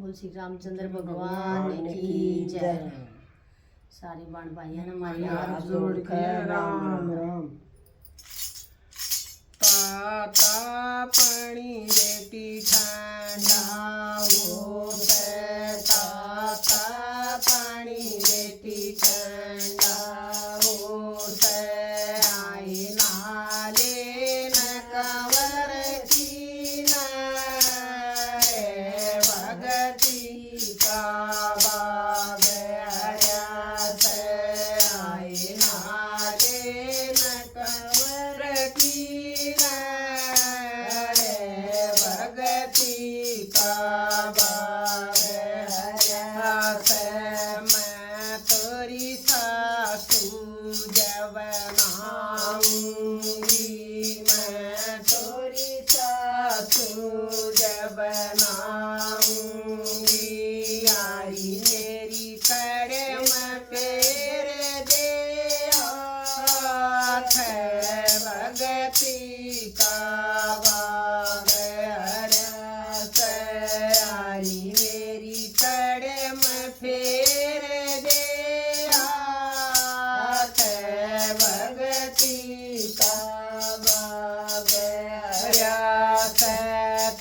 बोल श्री रामचंद्र भगवान की जय। सारी बाण भाइयों ने हमारे हाथ जोड़ के राम राम। ताता पानी रेती ठंडा होते, ताता पानी रेती ठंडा होते, आई नाले न कंवर की भगती का बाग हरिया से, आई नाले न कंवर की भगती का बाग हरिया से। मैं तोरी सासू जब नाऊंगी, मैं तोरी सासू जब नाऊंगी, आई मेरी कड़म पेर दे हाथ भगती का बाग हरिया से, आई मेरी कड़म फेर दे हाथ भगती का बाग हरिया से।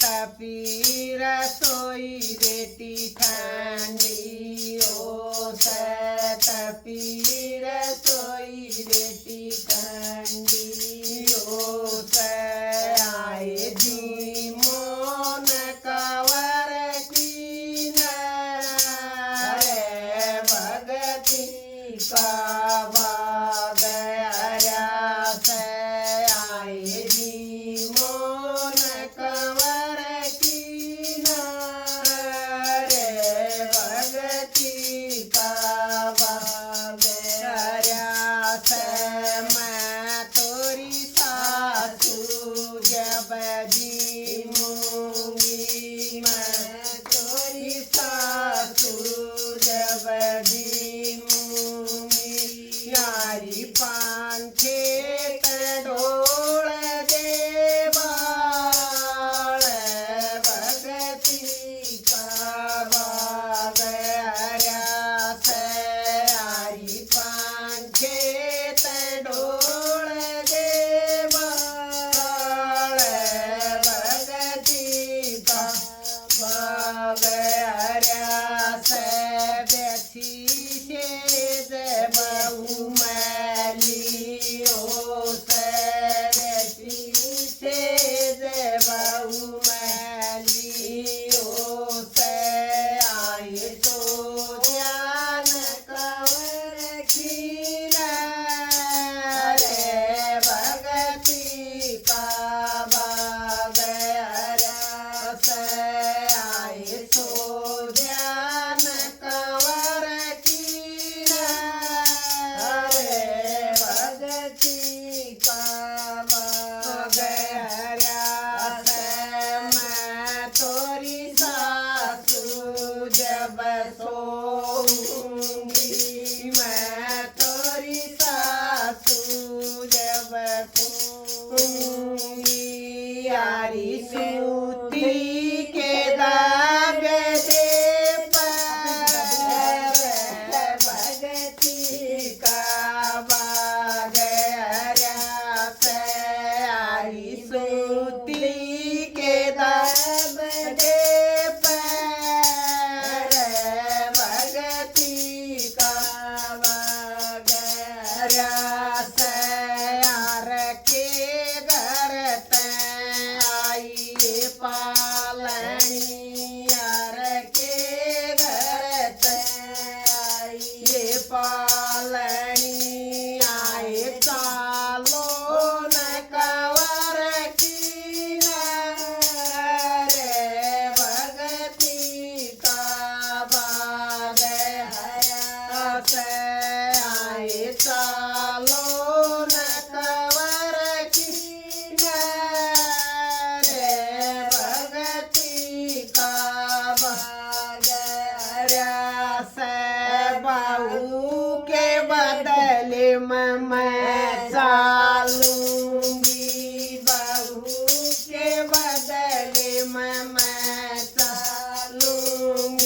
तपी रसोई रेती ठंडी हो से, तपी रसोई रेती ठंडी हो से, आए जी मोन कंवर की भगती का बाग हरिया से, आए जी मोन कंवर की भगती का बाग हरिया से। मैं तोरी सासू जब जीऊंगी, मैं तोरी सासू जब जीऊंगी, यारी पांखे डोल दे बाल भगती का बाग हरिया से, यारी पांखे डोल दे बाल भगती का बाग हरिया से। बैठी से बहु मैली हो से, बैठी से बहु मैली हो से, आए तो ध्यान कंवर की भगती का बाग हरिया से, आए तो ध्यान कंवर की भगती का बाग हरिया से। मैं तोरी सासू जब सोऊंगी, मैं तोरी सासू जब सोऊंगी, यारी सूती के दाग दे पर भगती का बाग हरिया से, यारी सूती के दाग दे पर भगती का बाग हरिया से। यार के घर आई पालनी, यार के घर आई पालनी, आए कालो न कंवर की भगती का बाग हरिया से, आए कालो न कंवर की भगती का बाग हरिया से। बहू के बदले में मैं चालूंगी, बहू के बदले में मैं चालूंगी,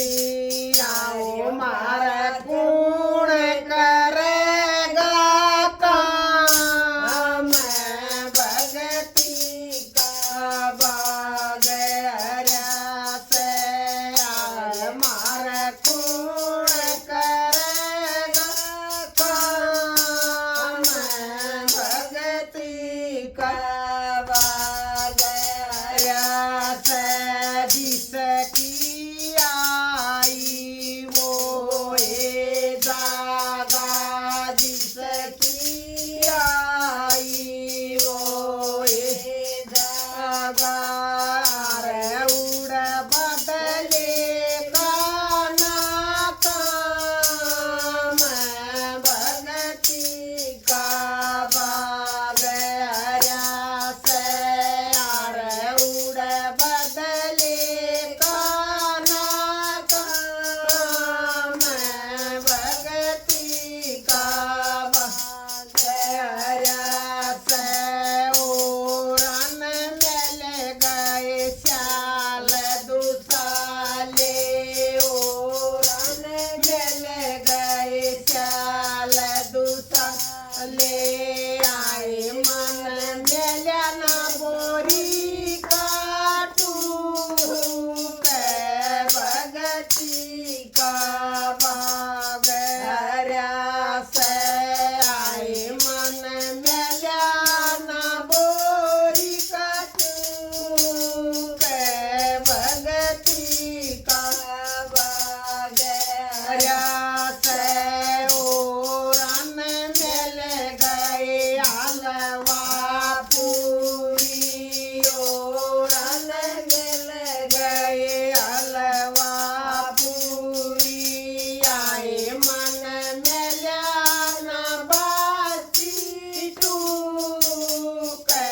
भगती का बाग हर्या से आए मन मेल्या ना बोरी कटू के भगती का बाग हर्या से ओरन मेल गए आलवा पूरी ओरन मेल गए आलवा पूरी आए मन मेल्या ना बासी टू के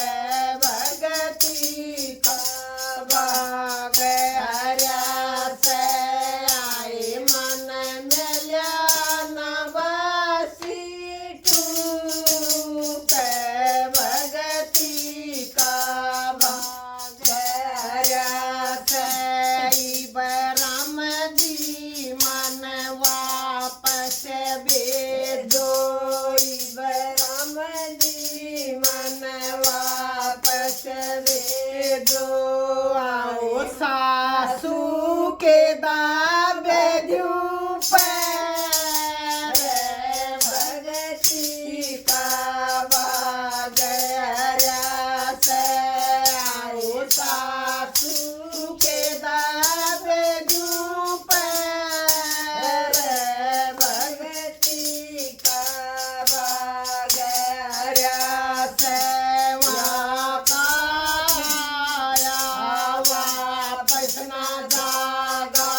भगती का बाग हर्या से आए मन मेल्या ना बासी टू के भगती का बाग हर्या से राम जी मन वापस भेजो राम जी मन वापस भेजो आओ सासू के दाबे दूं पैर भगती का बाग हर्या से आओ सासू के दाबे दूं पैर भगती का बाग हर्या से वापस ना जागा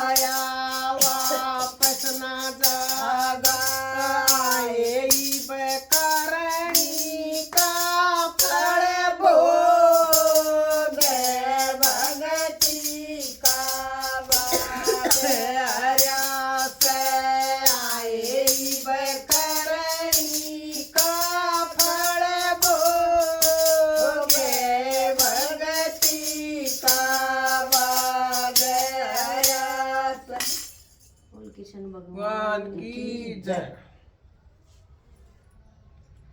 आया वापस ना जागा आए करणी का फल भोग भगती का बाग हर्या से आए करणी का फल भोग भगती का बाग हर्या से। बोल किशन भगवान भगवान की जय।